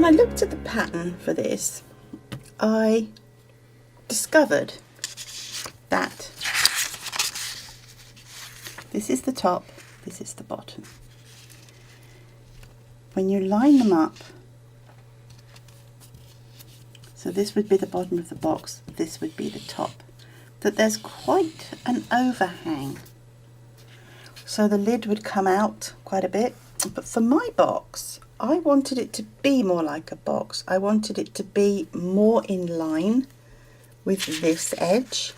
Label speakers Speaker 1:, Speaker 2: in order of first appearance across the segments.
Speaker 1: I looked at the pattern for this, I discovered that this is the top, this is the bottom. When you line them up, so this would be the bottom of the box, this would be the top, that there's quite an overhang. So the lid would come out quite a bit, but for my box, I wanted it to be more like a box. I wanted it to be more in line with this edge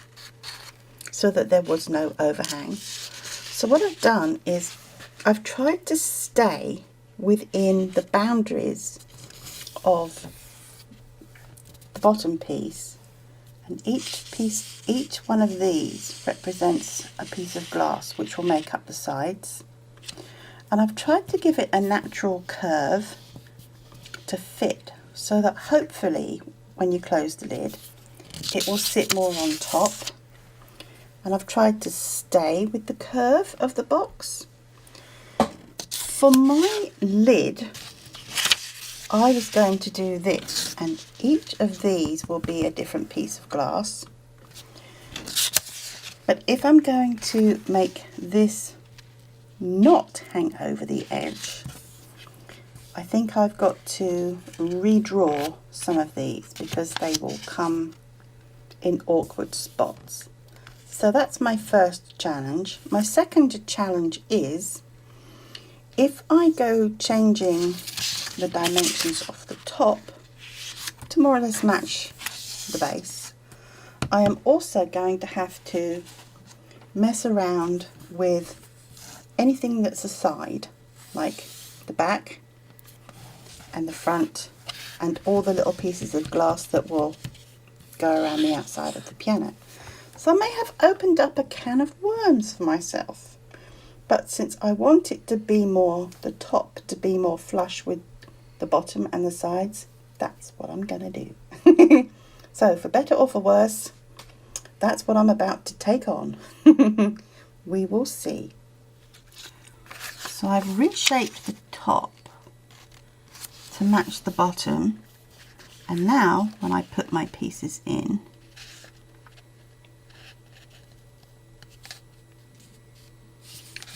Speaker 1: so that there was no overhang. So what I've done is I've tried to stay within the boundaries of the bottom piece, and each one of these represents a piece of glass which will make up the sides, and I've tried to give it a natural curve to fit so that hopefully when you close the lid it will sit more on top, and I've tried to stay with the curve of the box. For my lid I was going to do this, and each of these will be a different piece of glass, but if I'm going to make this not hang over the edge, I think I've got to redraw some of these because they will come in awkward spots. So that's my first challenge. My second challenge is, if I go changing the dimensions of the top to more or less match the base, I am also going to have to mess around with anything that's a side, like the back and the front and all the little pieces of glass that will go around the outside of the piano. So I may have opened up a can of worms for myself, but since I want it to be more, the top to be more flush with the bottom and the sides, that's what I'm going to do. So for better or for worse, that's what I'm about to take on. We will see. So I've reshaped the top to match the bottom, and now when I put my pieces in,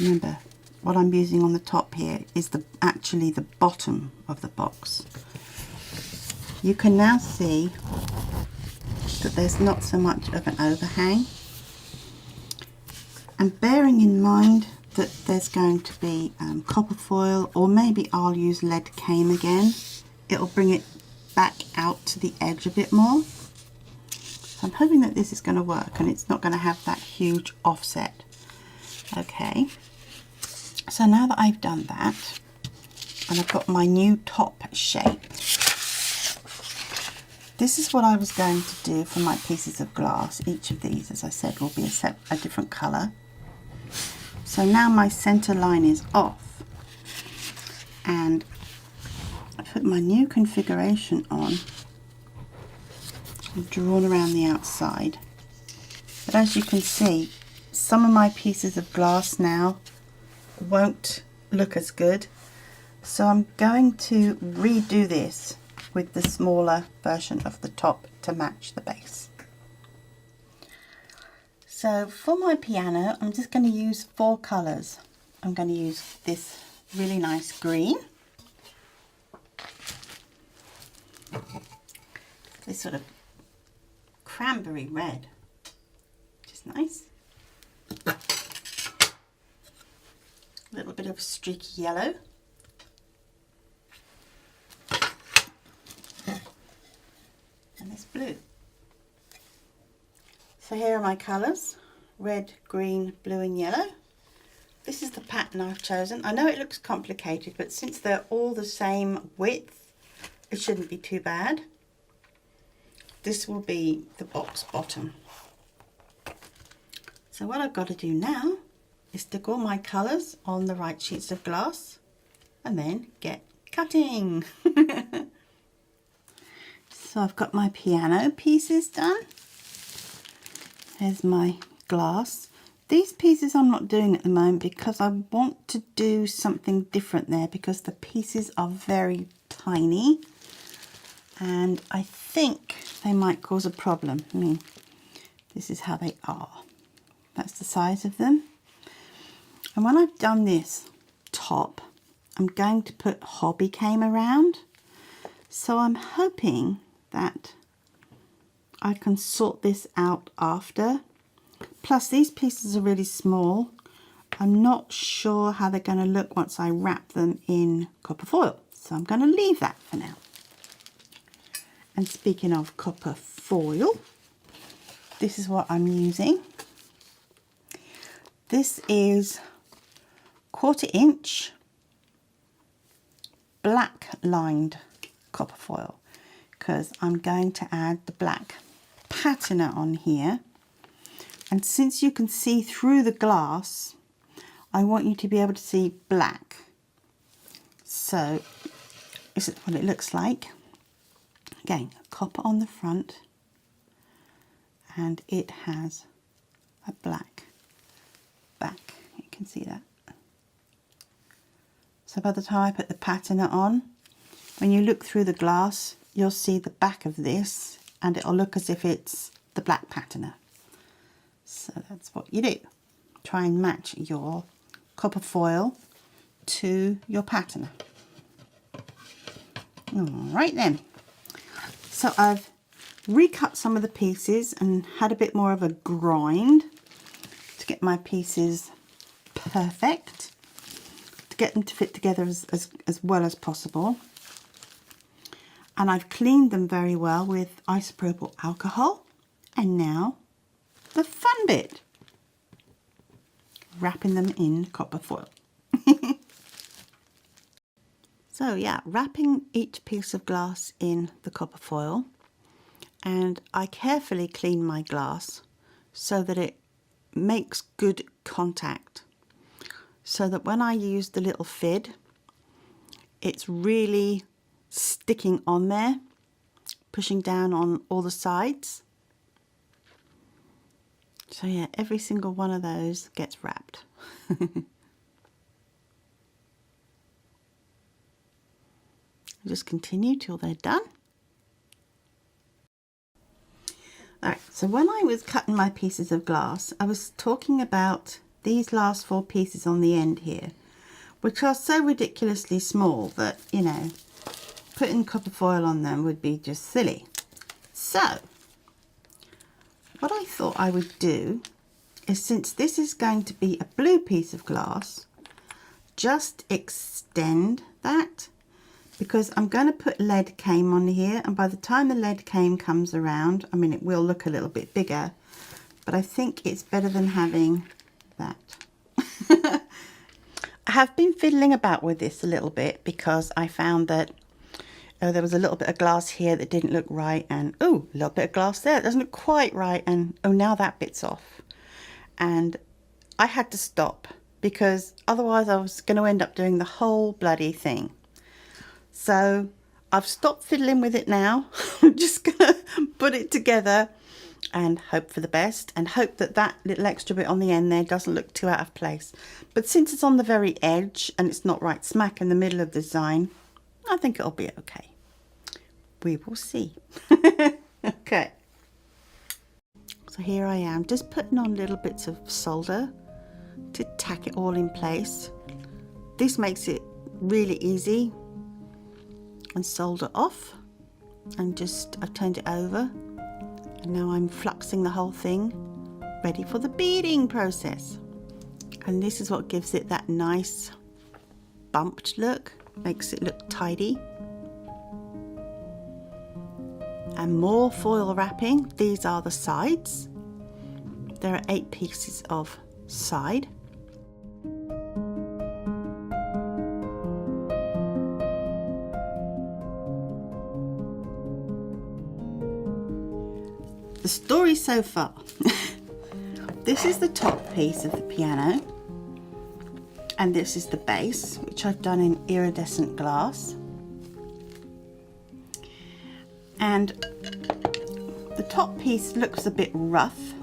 Speaker 1: remember what I'm using on the top here is actually the bottom of the box. You can now see that there's not so much of an overhang, and bearing in mind that there's going to be copper foil, or maybe I'll use lead cane again, it'll bring it back out to the edge a bit more. So I'm hoping that this is going to work and it's not going to have that huge offset. Okay, so now that I've done that and I've got my new top shape, this is what I was going to do for my pieces of glass. Each of these, as I said, will be a different colour. So now my centre line is off, and I put my new configuration on, I've drawn around the outside, but as you can see, some of my pieces of glass now won't look as good, so I'm going to redo this with the smaller version of the top to match the base. So for my piano, I'm just going to use 4 colours. I'm going to use this really nice green, this sort of cranberry red, which is nice, a little bit of streaky yellow, and this blue. So here are my colours, red, green, blue and yellow. This is the pattern I've chosen. I know it looks complicated, but since they're all the same width, it shouldn't be too bad. This will be the box bottom. So what I've got to do now is stick all my colours on the right sheets of glass and then get cutting. So I've got my piano pieces done. There's my glass. These pieces I'm not doing at the moment because I want to do something different there, because the pieces are very tiny. and I think they might cause a problem. I mean, this is how they are. That's the size of them. And when I've done this top, I'm going to put hobby came around. So I'm hoping that I can sort this out after. Plus these pieces are really small. I'm not sure how they're going to look once I wrap them in copper foil. So I'm going to leave that for now. And speaking of copper foil, this is what I'm using. This is 1/4 inch black lined copper foil, because I'm going to add the black patina on here. And since you can see through the glass, I want you to be able to see black. So this is what it looks like. Again, copper on the front, and it has a black back. You can see that. So by the time I put the patina on, when you look through the glass, you'll see the back of this, and it'll look as if it's the black patina. So that's what you do. Try and match your copper foil to your patina. All right then. So I've recut some of the pieces and had a bit more of a grind to get my pieces perfect, to get them to fit together as well as possible. And I've cleaned them very well with isopropyl alcohol. And now the fun bit, wrapping them in copper foil. So yeah, wrapping each piece of glass in the copper foil, and I carefully clean my glass so that it makes good contact, so that when I use the little fid, it's really sticking on there, pushing down on all the sides. So yeah, every single one of those gets wrapped. Just continue till they're done. Alright, so when I was cutting my pieces of glass, I was talking about these last 4 pieces on the end here, which are so ridiculously small that, you know, putting copper foil on them would be just silly. So what I thought I would do is, since this is going to be a blue piece of glass, just extend that, because I'm going to put lead cane on here, and by the time the lead cane comes around, I mean, it will look a little bit bigger, but I think it's better than having that. I have been fiddling about with this a little bit, because I found that there was a little bit of glass here that didn't look right, and oh, a little bit of glass there, it doesn't look quite right, and oh, now that bit's off. And I had to stop, because otherwise I was going to end up doing the whole bloody thing. So I've stopped fiddling with it now. I'm just going to put it together and hope for the best, and hope that that little extra bit on the end there doesn't look too out of place. But since it's on the very edge and it's not right smack in the middle of the design, I think it'll be okay. We will see. Okay. So here I am, just putting on little bits of solder to tack it all in place. This makes it really easy. And solder off, and just I've turned it over, and now I'm fluxing the whole thing, ready for the beading process. And this is what gives it that nice bumped look, makes it look tidy. And more foil wrapping. These are the sides. There are 8 pieces of side. The story so far. This is the top piece of the piano, and this is the base, which I've done in iridescent glass. And the top piece looks a bit rough,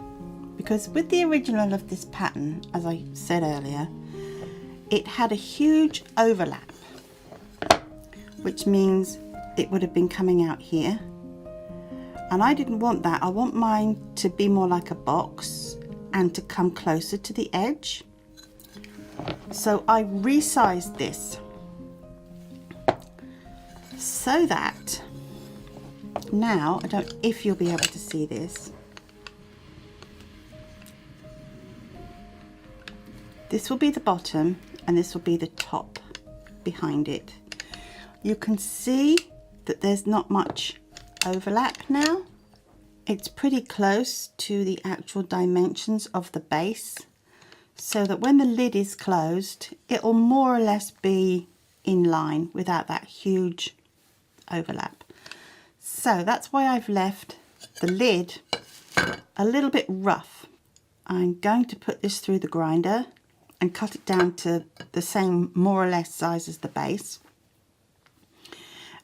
Speaker 1: because with the original of this pattern, as I said earlier, it had a huge overlap, which means it would have been coming out here. And I didn't want that. I want mine to be more like a box and to come closer to the edge. So I resized this so that now, I don't know if you'll be able to see this. This will be the bottom and this will be the top behind it. You can see that there's not much overlap now. It's pretty close to the actual dimensions of the base, so that when the lid is closed, it will more or less be in line without that huge overlap. So that's why I've left the lid a little bit rough. I'm going to put this through the grinder and cut it down to the same more or less size as the base.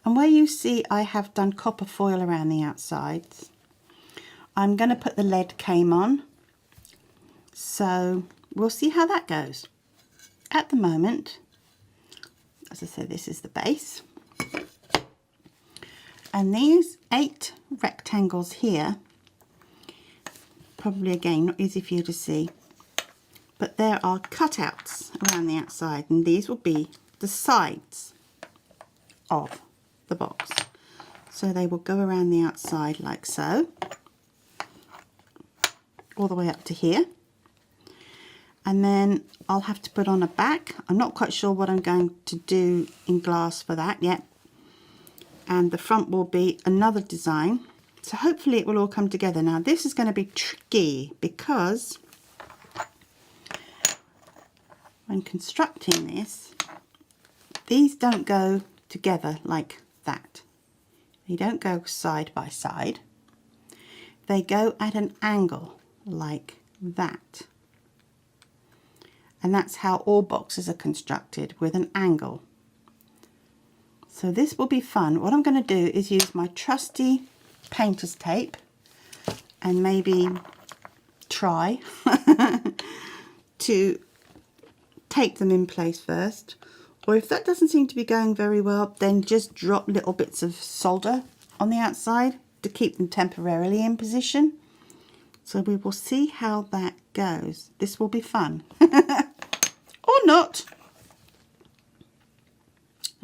Speaker 1: And where you see I have done copper foil around the outsides, I'm going to put the lead cane on. So we'll see how that goes. At the moment, as I said, this is the base. And these 8 rectangles here, probably again not easy for you to see, but there are cutouts around the outside, and these will be the sides of the box. So they will go around the outside like so, all the way up to here. And then I'll have to put on a back. I'm not quite sure what I'm going to do in glass for that yet. And the front will be another design. So hopefully it will all come together. Now this is going to be tricky because when constructing this, these don't go together like that. They don't go side by side. They go at an angle like that. And that's how all boxes are constructed, with an angle. So this will be fun. What I'm going to do is use my trusty painter's tape and maybe try to tape them in place first. Or if that doesn't seem to be going very well, then just drop little bits of solder on the outside to keep them temporarily in position. So we will see how that goes. This will be fun. Or not.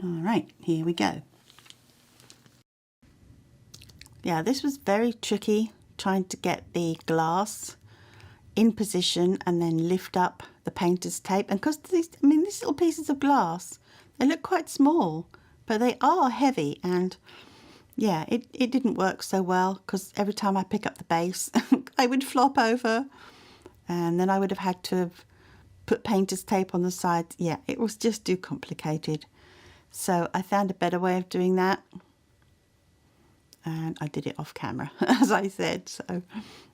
Speaker 1: All right, here we go. Yeah, this was very tricky, trying to get the glass in position and then lift up the painter's tape. And because these, I mean, these little pieces of glass, they look quite small, but they are heavy. And yeah, it didn't work so well, because every time I pick up the base, they would flop over. And then I would have had to have put painter's tape on the side. Yeah, it was just too complicated. So I found a better way of doing that. And I did it off camera, as I said. So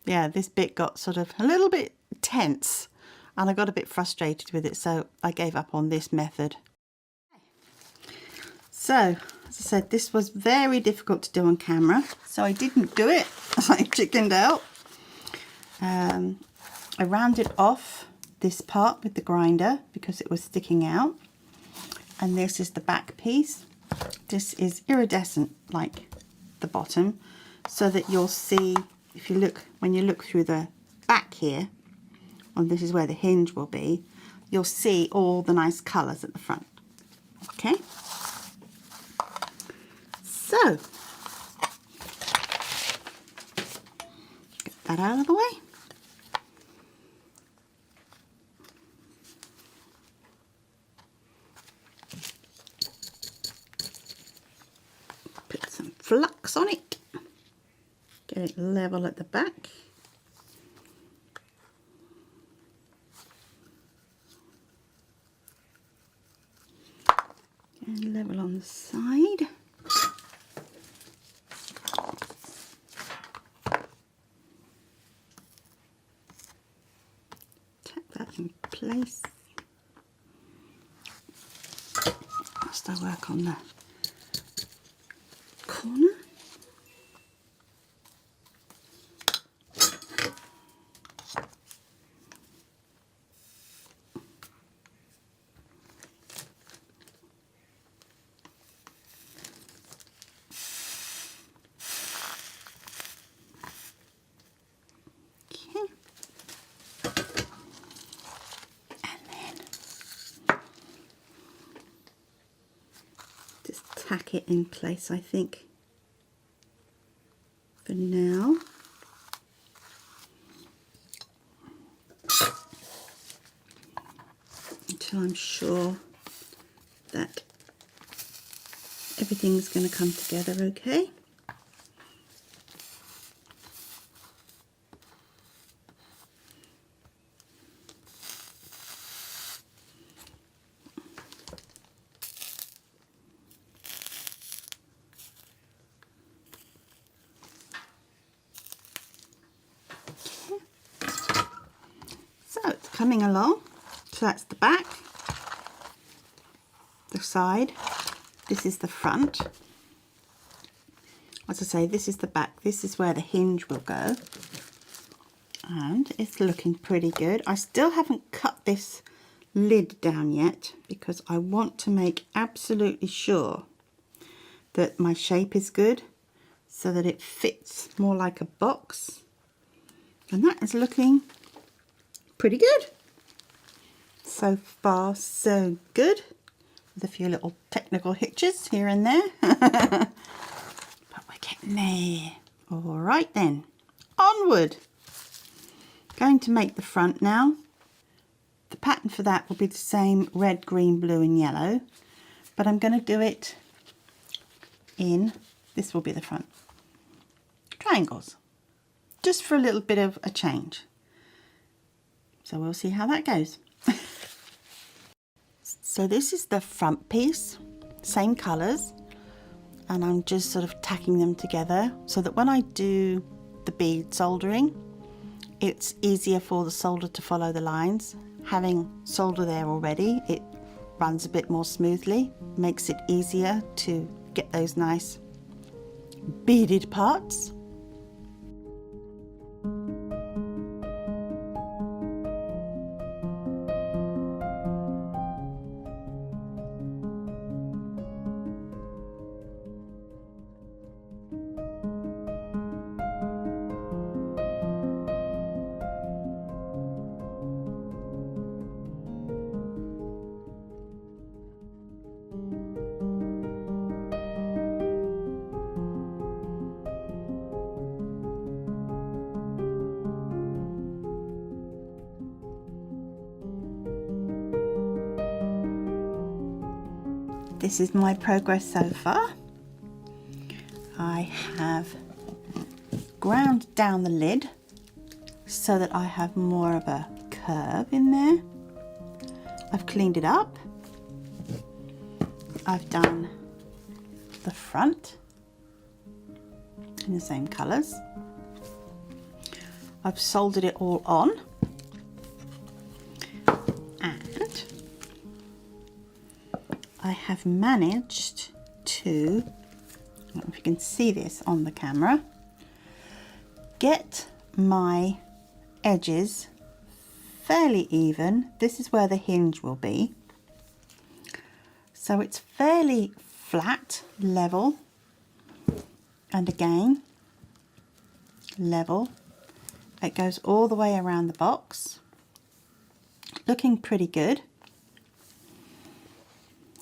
Speaker 1: yeah, this bit got sort of a little bit tense and I got a bit frustrated with it, so I gave up on this method. So, as I said, this was very difficult to do on camera, so I didn't do it. I chickened out. I rounded off this part with the grinder because it was sticking out. And this is the back piece. This is iridescent like the bottom, so that you'll see, if you look, when you look through the back here, and this is where the hinge will be, you'll see all the nice colours at the front. Okay, so get that out of the way. Put some flux on it, get it level at the back. And level on the side. Tap that in place. Whilst I work on the corner. tack it in place, I think, for now. Until I'm sure that everything's going to come together okay. So it's coming along. So that's the back, the side, this is the front. As I say, this is the back, this is where the hinge will go. And it's looking pretty good. I still haven't cut this lid down yet because I want to make absolutely sure that my shape is good so that it fits more like a box. And that is looking pretty good. So far, so good. With a few little technical hitches here and there. But we're getting there. All right then, onward. Going to make the front now. The pattern for that will be the same red, green, blue and yellow. But I'm going to do it in, this will be the front, triangles. Just for a little bit of a change. So we'll see how that goes. So this is the front piece, same colours, and I'm just sort of tacking them together so that when I do the bead soldering, it's easier for the solder to follow the lines. Having solder there already, it runs a bit more smoothly, makes it easier to get those nice beaded parts. This is my progress so far. I have ground down the lid so that I have more of a curve in there. I've cleaned it up. I've done the front in the same colours. I've soldered it all on. I have managed to, I don't know if you can see this on the camera, get my edges fairly even. This is where the hinge will be. So it's fairly flat, level, and again, level. It goes all the way around the box. Looking pretty good.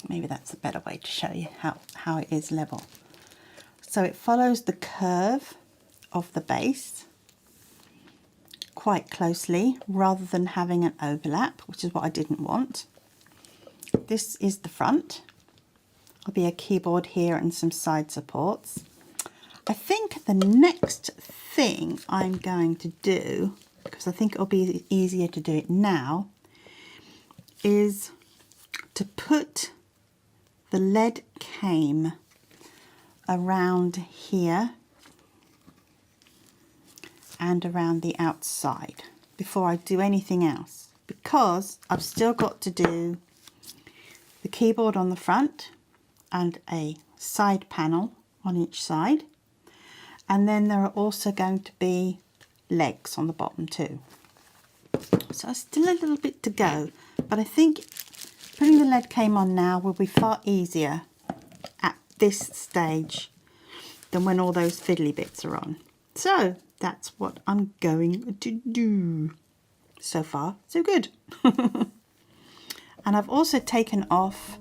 Speaker 1: Maybe that's a better way to show you how it is level. So it follows the curve of the base quite closely rather than having an overlap, which is what I didn't want. This is the front. There'll be a keyboard here and some side supports. I think the next thing I'm going to do, because I think it'll be easier to do it now, is to put the lead cane around here and around the outside before I do anything else, because I've still got to do the keyboard on the front and a side panel on each side, and then there are also going to be legs on the bottom too. So still a little bit to go, but I think putting the lead cane on now will be far easier at this stage than when all those fiddly bits are on. So that's what I'm going to do. So far, so good. And I've also taken off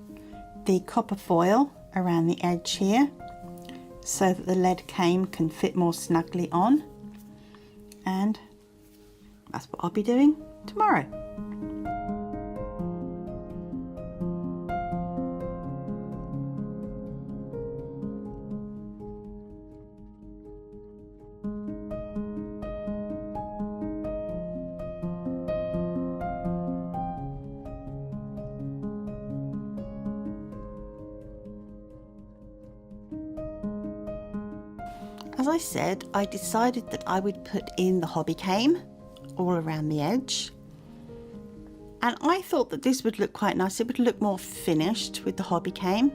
Speaker 1: the copper foil around the edge here so that the lead cane can fit more snugly on, and that's what I'll be doing tomorrow. As I said, I decided that I would put in the hobby cane all around the edge, and I thought that this would look quite nice. It would look more finished with the hobby cane,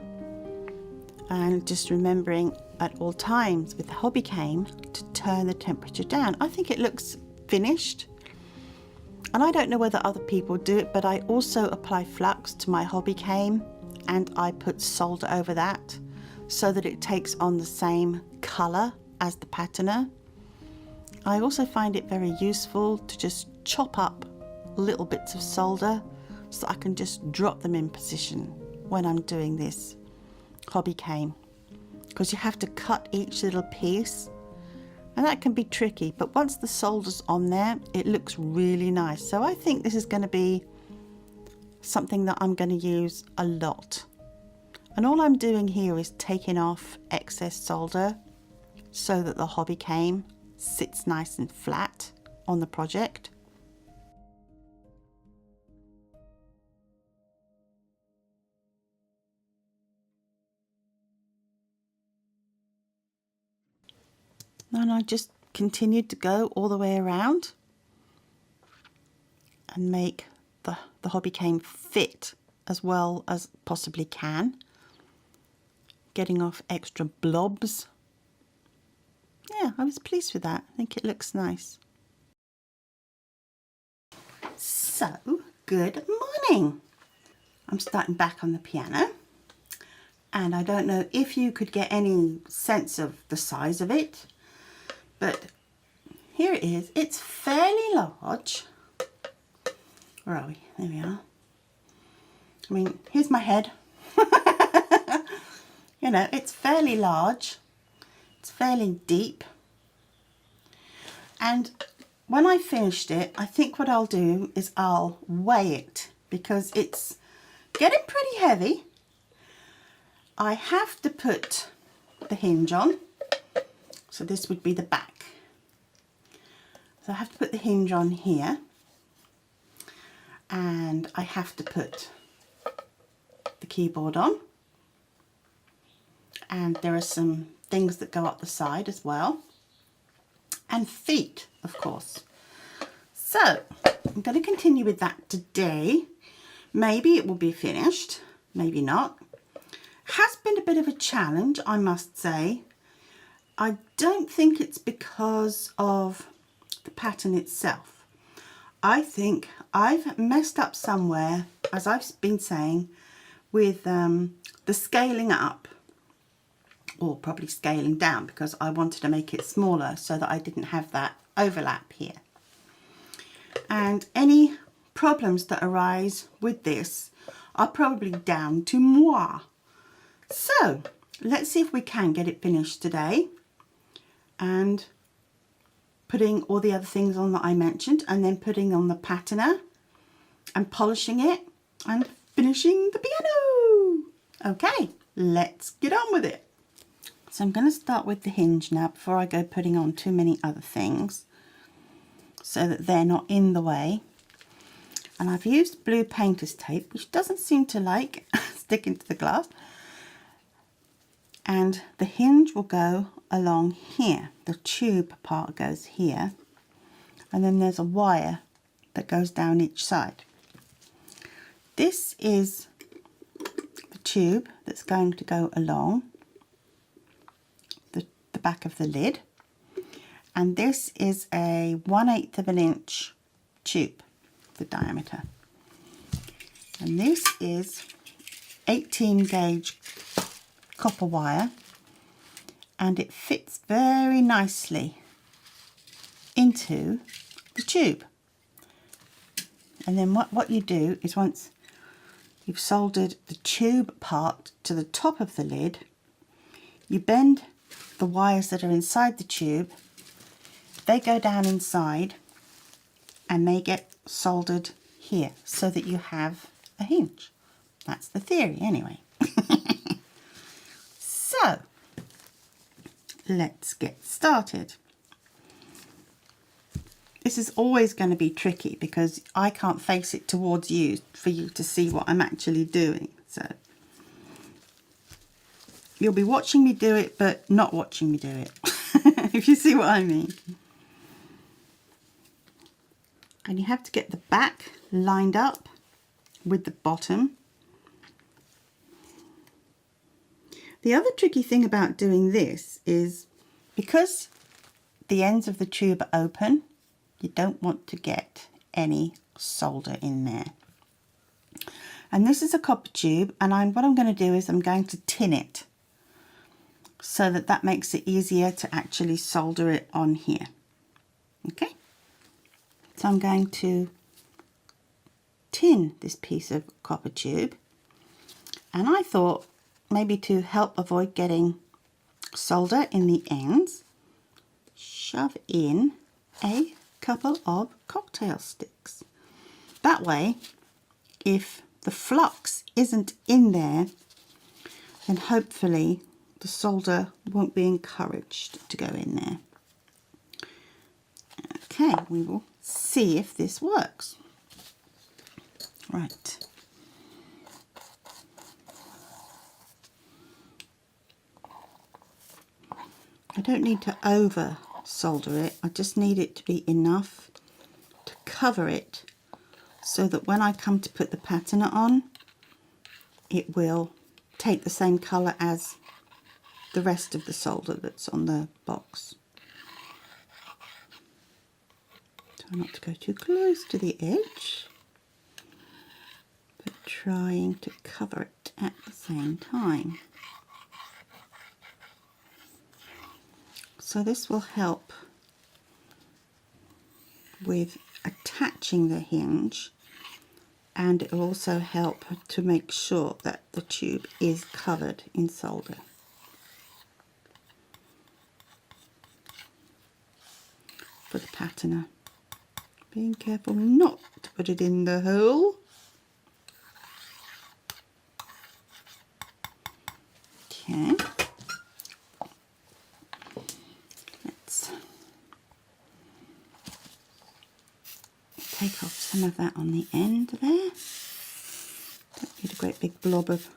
Speaker 1: and just remembering at all times with the hobby cane to turn the temperature down. I think it looks finished, and I don't know whether other people do it, but I also apply flux to my hobby cane and I put solder over that so that it takes on the same colour as the patina. I also find it very useful to just chop up little bits of solder so I can just drop them in position when I'm doing this hobby cane, because you have to cut each little piece and that can be tricky, but once the solder's on there it looks really nice. So I think this is going to be something that I'm going to use a lot, and all I'm doing here is taking off excess solder so that the hobby cane sits nice and flat on the project. And I just continued to go all the way around and make the hobby cane fit as well as possibly can, getting off extra blobs. Yeah, I was pleased with that. I think it looks nice. So, good morning. I'm starting back on the piano, and I don't know if you could get any sense of the size of it, but here it is. It's fairly large. Where are we? There we are. I mean, here's my head. You know, it's fairly large. It's fairly deep. And when I finished it, I think what I'll do is I'll weigh it, because it's getting pretty heavy. I have to put the hinge on. So this would be the back. So I have to put the hinge on here. And I have to put the keyboard on. And there are some things that go up the side as well, and feet, of course. So I'm going to continue with that today. Maybe it will be finished, maybe not. Has been a bit of a challenge, I must say. I don't think it's because of the pattern itself. I think I've messed up somewhere, as I've been saying, with the scaling up, or probably scaling down, because I wanted to make it smaller so that I didn't have that overlap here. And any problems that arise with this are probably down to moi. So let's see if we can get it finished today, and putting all the other things on that I mentioned, and then putting on the patina and polishing it and finishing the piano. Okay, let's get on with it. So I'm going to start with the hinge now before I go putting on too many other things, so that they're not in the way. And I've used blue painter's tape, which doesn't seem to like sticking to the glass. And the hinge will go along here. The tube part goes here. And then there's a wire that goes down each side. This is the tube that's going to go along the back of the lid, and this is a 1/8 of an inch tube, the diameter, and this is 18 gauge copper wire, and it fits very nicely into the tube. And then what you do is, once you've soldered the tube part to the top of the lid. You bend the wires that are inside the tube, they go down inside and they get soldered here so that you have a hinge. That's the theory anyway. So let's get started. This is always going to be tricky because I can't face it towards you for you to see what I'm actually doing. So you'll be watching me do it, but not watching me do it, if you see what I mean. And you have to get the back lined up with the bottom. The other tricky thing about doing this is because the ends of the tube are open, you don't want to get any solder in there. And this is a copper tube, and what I'm going to do is I'm going to tin it so that makes it easier to actually solder it on here. Okay, so I'm going to tin this piece of copper tube, and I thought maybe to help avoid getting solder in the ends, shove in a couple of cocktail sticks. That way, if the flux isn't in there, then hopefully the solder won't be encouraged to go in there. Okay, we will see if this works. Right. I don't need to over solder it, I just need it to be enough to cover it so that when I come to put the patina on, it will take the same colour as the rest of the solder that's on the box. Try not to go too close to the edge, but trying to cover it at the same time. So this will help with attaching the hinge, and it will also help to make sure that the tube is covered in solder. For the patina, being careful not to put it in the hole. Okay. Take off some of that on the end there. Don't need a great big blob of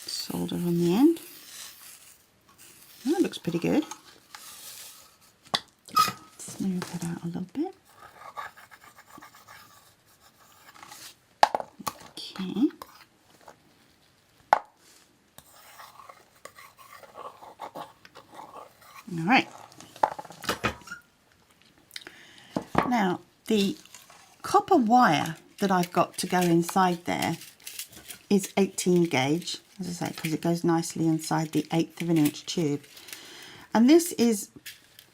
Speaker 1: solder on the end. That looks pretty good. Smooth that out a little bit. Okay. All right. Now the copper wire that I've got to go inside there is 18 gauge, as I say, because it goes nicely inside the 1/8 of an inch tube. And this is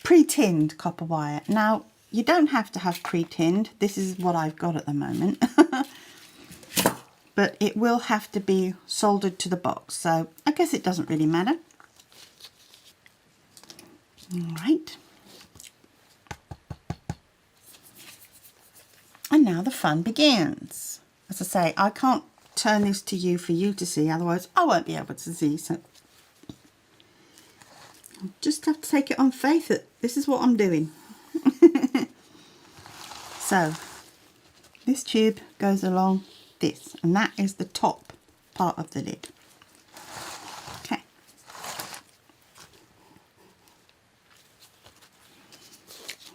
Speaker 1: pre-tinned copper wire. Now, you don't have to have pre-tinned. This is what I've got at the moment. But it will have to be soldered to the box, so I guess it doesn't really matter. All right. And now the fun begins. As I say, I can't turn this to you for you to see, otherwise I won't be able to see. So I'll just have to take it on faith that this is what I'm doing. So this tube goes along this, and that is the top part of the lid. Okay.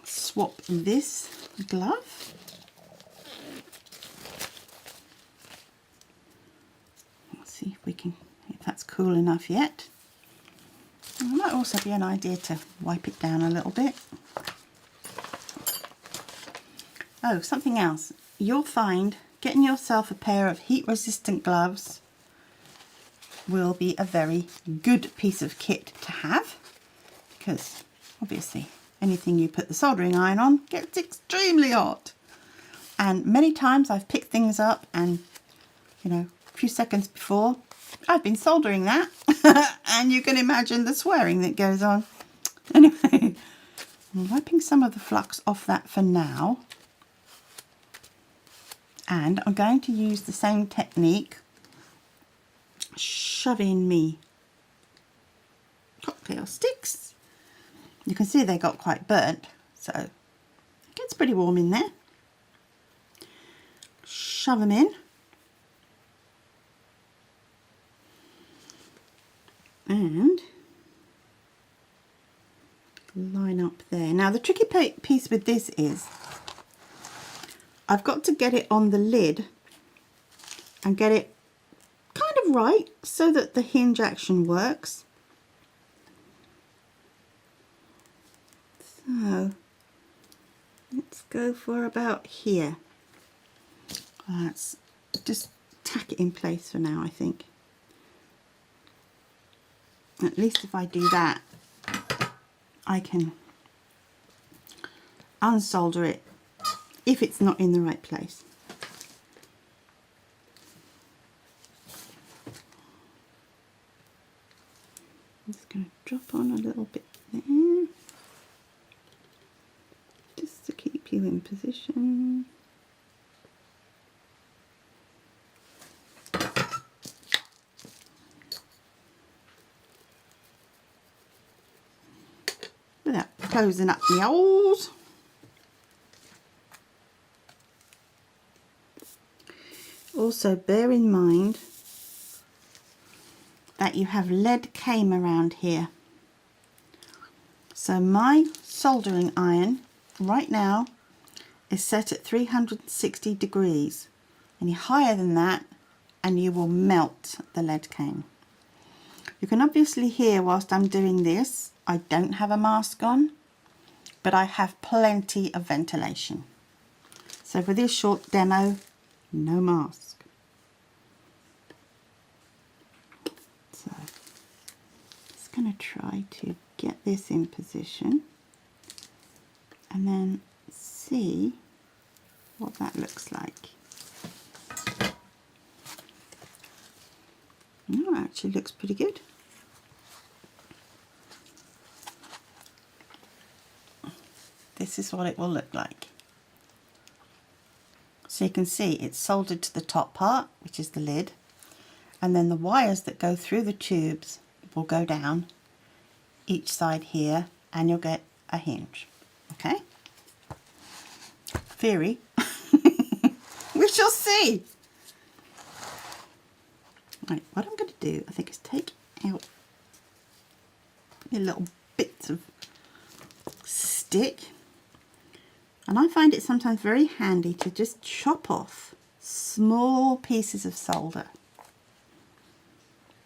Speaker 1: Swap this glove. See if we can, if that's cool enough yet. It might also be an idea to wipe it down a little bit. Oh, something else. You'll find getting yourself a pair of heat-resistant gloves will be a very good piece of kit to have, because obviously anything you put the soldering iron on gets extremely hot. And many times I've picked things up and, you know, few seconds before, I've been soldering that. And you can imagine the swearing that goes on. Anyway, I'm wiping some of the flux off that for now. And I'm going to use the same technique, shoving me cocktail sticks. You can see they got quite burnt, so it gets pretty warm in there. Shove them in. And line up there. Now the tricky piece with this is I've got to get it on the lid and get it kind of right so that the hinge action works. So let's go for about here. Let's just tack it in place for now, I think. At least if I do that, I can unsolder it if it's not in the right place. I'm just going to drop on a little bit there, just to keep you in position. Without closing up the holes. Also bear in mind that you have lead cane around here. So my soldering iron right now is set at 360 degrees. Any higher than that and you will melt the lead cane. You can obviously hear whilst I'm doing this, I don't have a mask on, but I have plenty of ventilation. So for this short demo, no mask. So just going to try to get this in position and then see what that looks like. Oh, it actually looks pretty good. This is what it will look like. So you can see it's soldered to the top part, which is the lid, and then the wires that go through the tubes will go down each side here and you'll get a hinge. Okay? Theory. We shall see. Right, what I'm going to do, I think, is take out the little bits of stick. And I find it sometimes very handy to just chop off small pieces of solder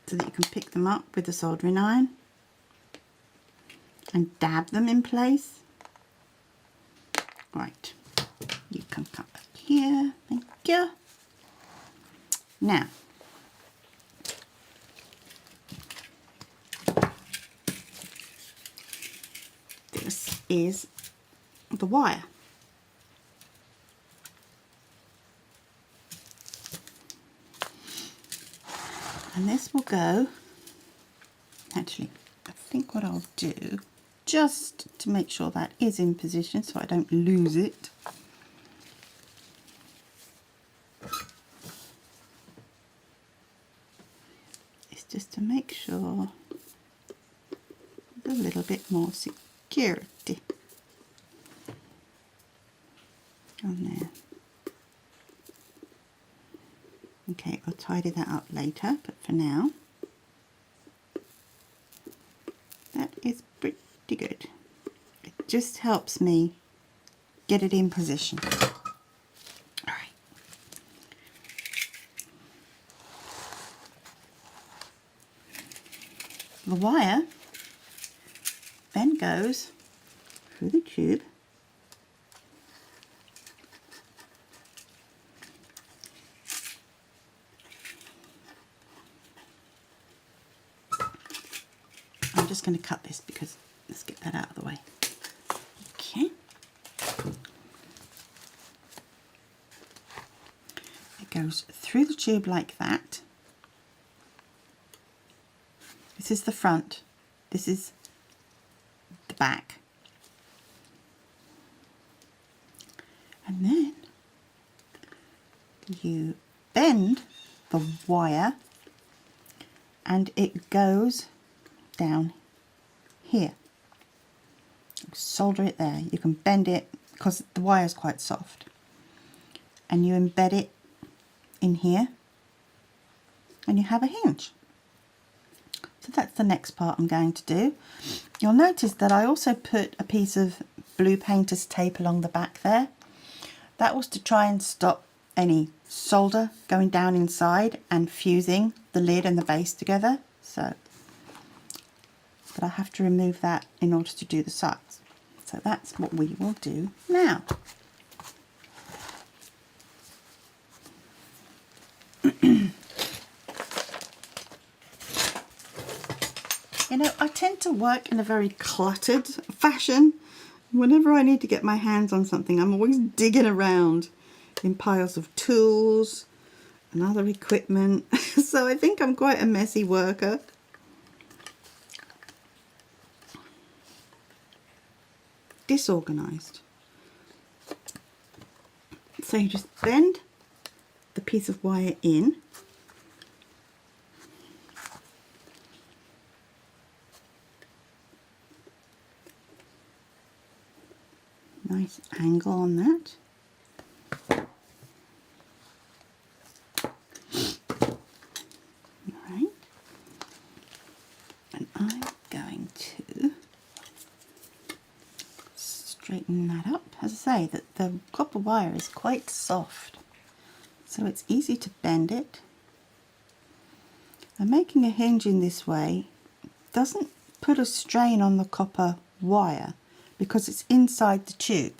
Speaker 1: so that you can pick them up with the soldering iron and dab them in place. Right, you can cut back here, thank you. Now, this is the wire. And this will go, actually, I think what I'll do, just to make sure that is in position so I don't lose it, is just to make sure there's a little bit more security on there. Okay, I'll tidy that up later, but for now, that is pretty good. It just helps me get it in position. All right. The wire then goes through the tube I'm just going to cut this because let's get that out of the way. Okay. It goes through the tube like that. This is the front, this is the back. And then you bend the wire and it goes down here. Solder it there. You can bend it because the wire is quite soft, and you embed it in here and you have a hinge. So that's the next part I'm going to do. You'll notice that I also put a piece of blue painter's tape along the back there. That was to try and stop any solder going down inside and fusing the lid and the base together. But I have to remove that in order to do the sides. So that's what we will do now. You know, I tend to work in a very cluttered fashion. Whenever I need to get my hands on something, I'm always digging around in piles of tools and other equipment. So I think I'm quite a messy worker. Disorganized. So you just bend the piece of wire in. Nice angle on that. Right. And I'm going to straighten that up. As I say, that the copper wire is quite soft, so it's easy to bend it. And making a hinge in this way doesn't put a strain on the copper wire because it's inside the tube.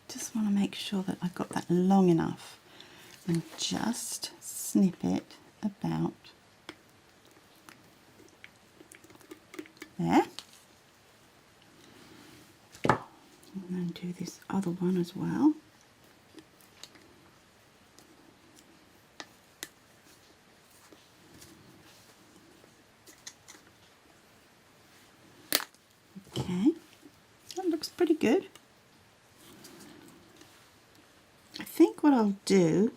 Speaker 1: Just want to make sure that I've got that long enough and just snip it about there. And then do this other one as well. Okay, that looks pretty good. I think what I'll do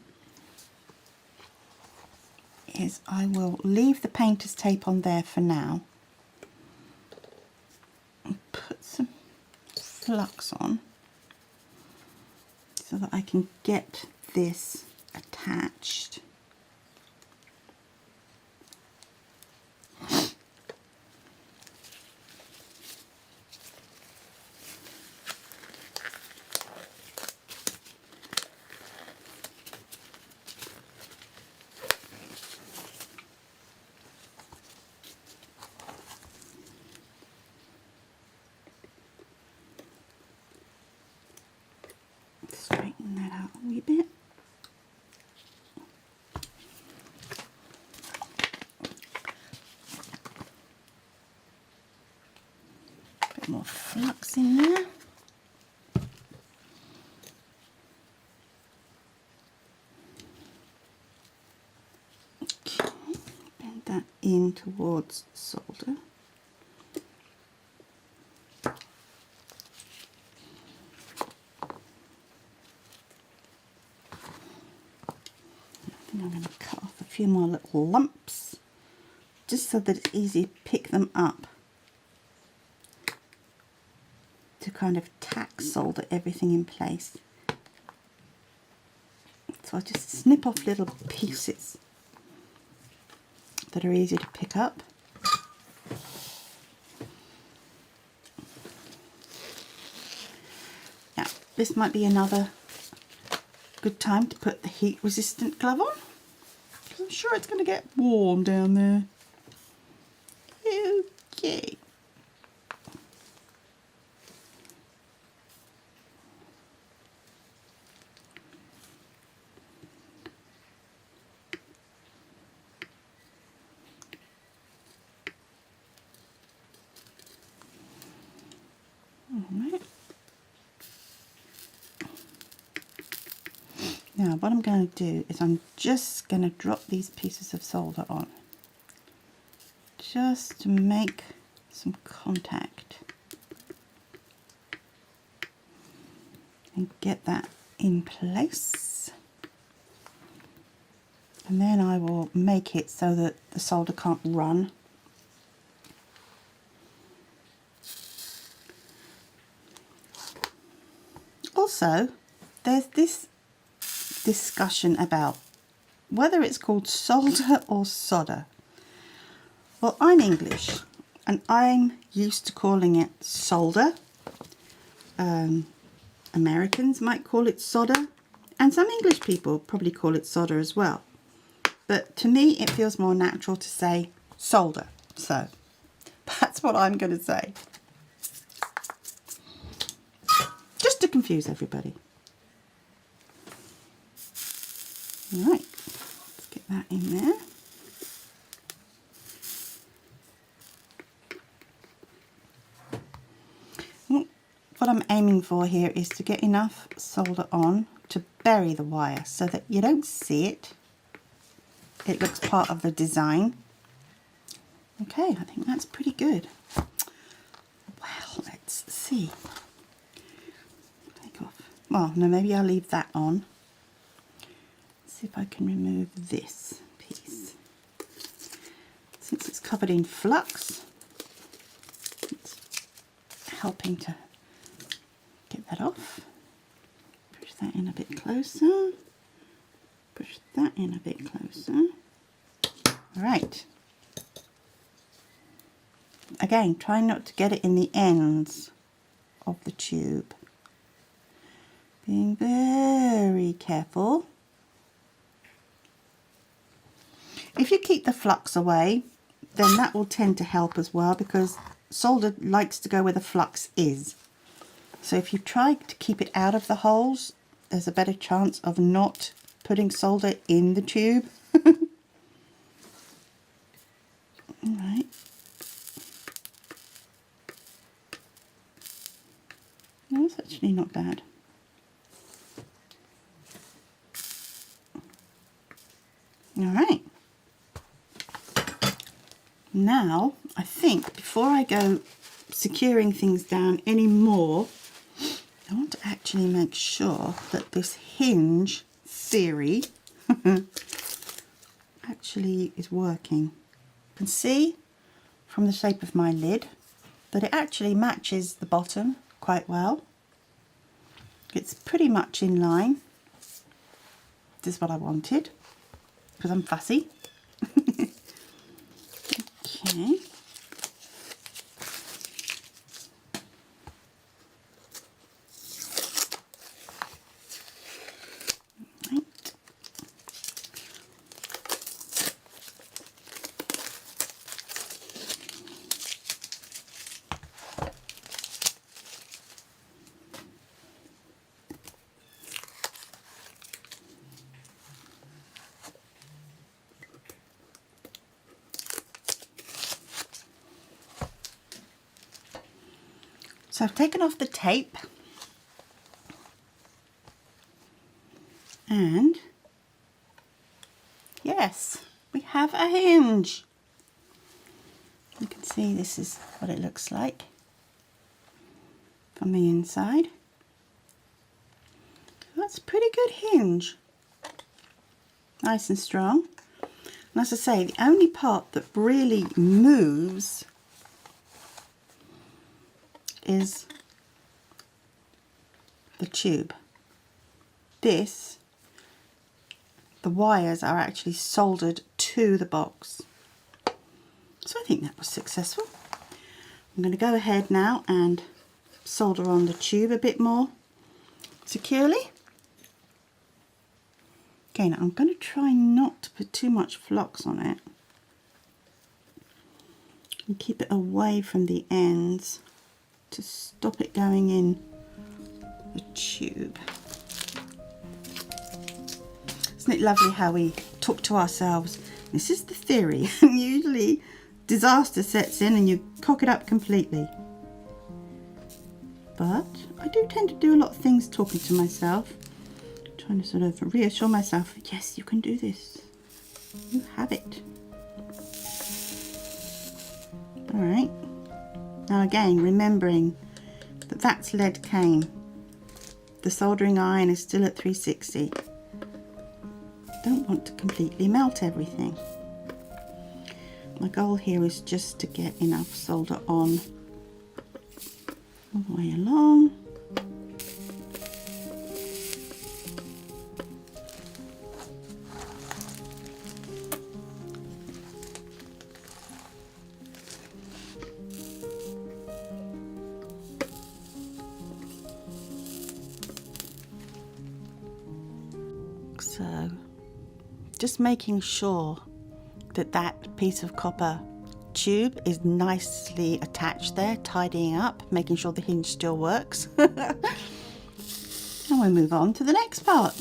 Speaker 1: is I will leave the painter's tape on there for now and put some flux on so that I can get this attached. Straighten that out a wee bit. Bit more flux in there. Okay, bend that in towards solder. I'm going to cut off a few more little lumps just so that it's easy to pick them up to kind of tack solder everything in place. So I just snip off little pieces that are easy to pick up. Now this might be another good time to put the heat resistant glove on, because I'm sure it's going to get warm down there. Okay. All right. Now what I'm going to do is I'm just going to drop these pieces of solder on, just to make some contact and get that in place. And then I will make it so that the solder can't run. Also, there's this discussion about whether it's called solder or solder. Well, I'm English and I'm used to calling it solder. Americans might call it solder, and some English people probably call it solder as well. But to me, it feels more natural to say solder. So that's what I'm going to say. Just to confuse everybody. Right, let's get that in there. What I'm aiming for here is to get enough solder on to bury the wire so that you don't see it. It looks part of the design. Okay, I think that's pretty good. Well, let's see. Take off. Well, no, maybe I'll leave that on. Let's see if I can remove this piece. Since it's covered in flux, it's helping to get that off. Push that in a bit closer. Push that in a bit closer. Right. Again, try not to get it in the ends of the tube. Being very careful. If you keep the flux away, then that will tend to help as well, because solder likes to go where the flux is. So if you try to keep it out of the holes, there's a better chance of not putting solder in the tube. Alright. No, it's actually not bad. Alright. Now, I think before I go securing things down anymore, I want to actually make sure that this hinge theory actually is working. You can see from the shape of my lid that it actually matches the bottom quite well. It's pretty much in line. This is what I wanted, because I'm fussy. Okay. So I've taken off the tape, and yes, we have a hinge. You can see this is what it looks like from the inside. That's a pretty good hinge. Nice and strong. And as I say, the only part that really moves is the tube. This, the wires are actually soldered to the box. So I think that was successful. I'm going to go ahead now and solder on the tube a bit more securely. Again, I'm going to try not to put too much flux on it and keep it away from the ends to stop it going in the tube. Isn't it lovely how we talk to ourselves? This is the theory, and usually disaster sets in and you cock it up completely. But I do tend to do a lot of things talking to myself, Trying to sort of reassure myself, yes, you can do this. You have it. All right. Now again, remembering that that's lead cane. The soldering iron is still at 360. Don't want to completely melt everything. My goal here is just to get enough solder on all the way along. So just making sure that that piece of copper tube is nicely attached there, tidying up, making sure the hinge still works. And we'll move on to the next part.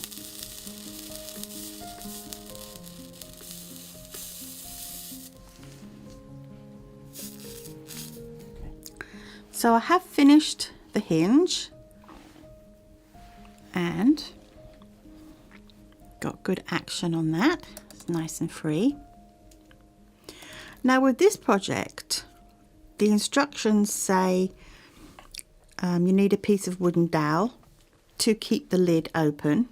Speaker 1: So I have finished the hinge and got good action on that. It's nice and free. Now with this project, the instructions say you need a piece of wooden dowel to keep the lid open,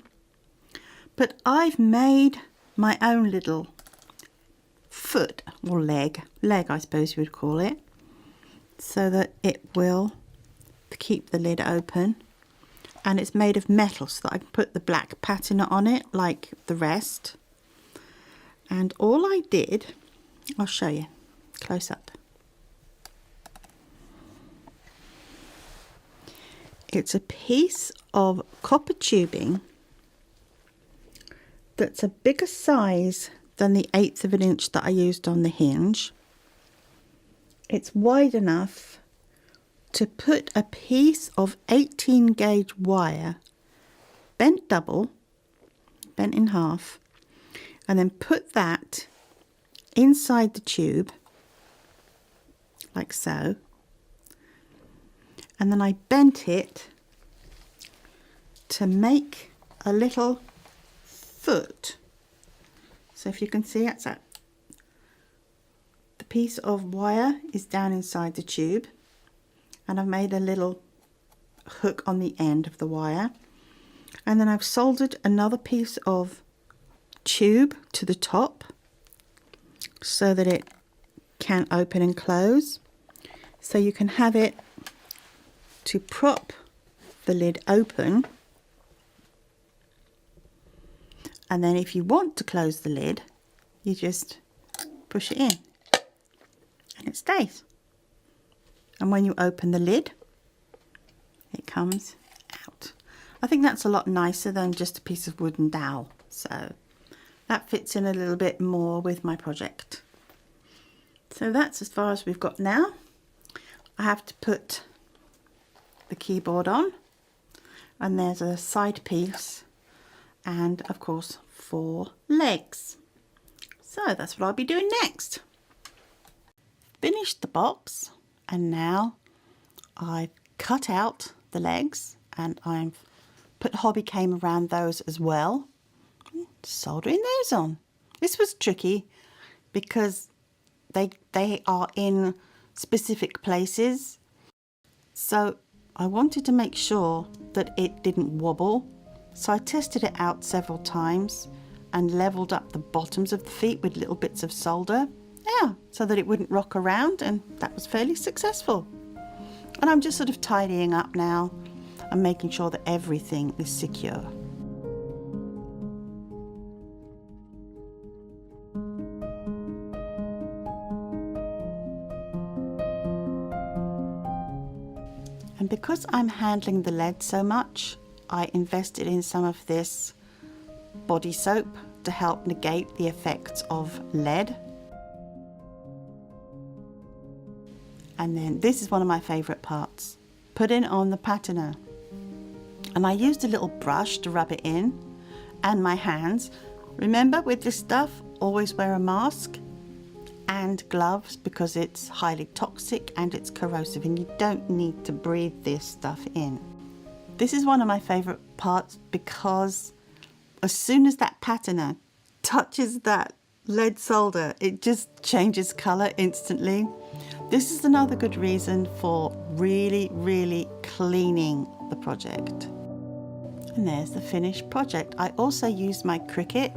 Speaker 1: but I've made my own little foot or leg I suppose you would call it, so that it will keep the lid open, and it's made of metal so that I can put the black patina on it like the rest. And all I did, I'll show you close up. It's a piece of copper tubing that's a bigger size than the 1/8 of an inch that I used on the hinge. It's wide enough to put a piece of 18 gauge wire, bent double, bent in half, and then put that inside the tube like so, and then I bent it to make a little foot. So if you can see, that's that. The piece of wire is down inside the tube, and I've made a little hook on the end of the wire, and then I've soldered another piece of tube to the top so that it can open and close, so you can have it to prop the lid open, and then if you want to close the lid, you just push it in and it stays. And when you open the lid, it comes out. I think that's a lot nicer than just a piece of wooden dowel, so that fits in a little bit more with my project. So that's as far as we've got now. I have to put the keyboard on, and there's a side piece and of course 4 legs. So that's what I'll be doing next. Finished the box, and now I've cut out the legs and I've put hobby came around those as well, soldering those on. This was tricky because they are in specific places, so I wanted to make sure that it didn't wobble, so I tested it out several times and leveled up the bottoms of the feet with little bits of solder, so that it wouldn't rock around, and that was fairly successful. And I'm just sort of tidying up now and making sure that everything is secure. And because I'm handling the lead so much, I invested in some of this body soap to help negate the effects of lead. And then this is one of my favourite parts, putting on the patina. And I used a little brush to rub it in, and my hands. Remember, with this stuff, always wear a mask and gloves because it's highly toxic and it's corrosive, and you don't need to breathe this stuff in. This is one of my favourite parts because as soon as that patina touches that lead solder, it just changes colour instantly. This is another good reason for really cleaning the project. And there's the finished project. I also used my Cricut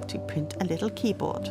Speaker 1: to print a little keyboard.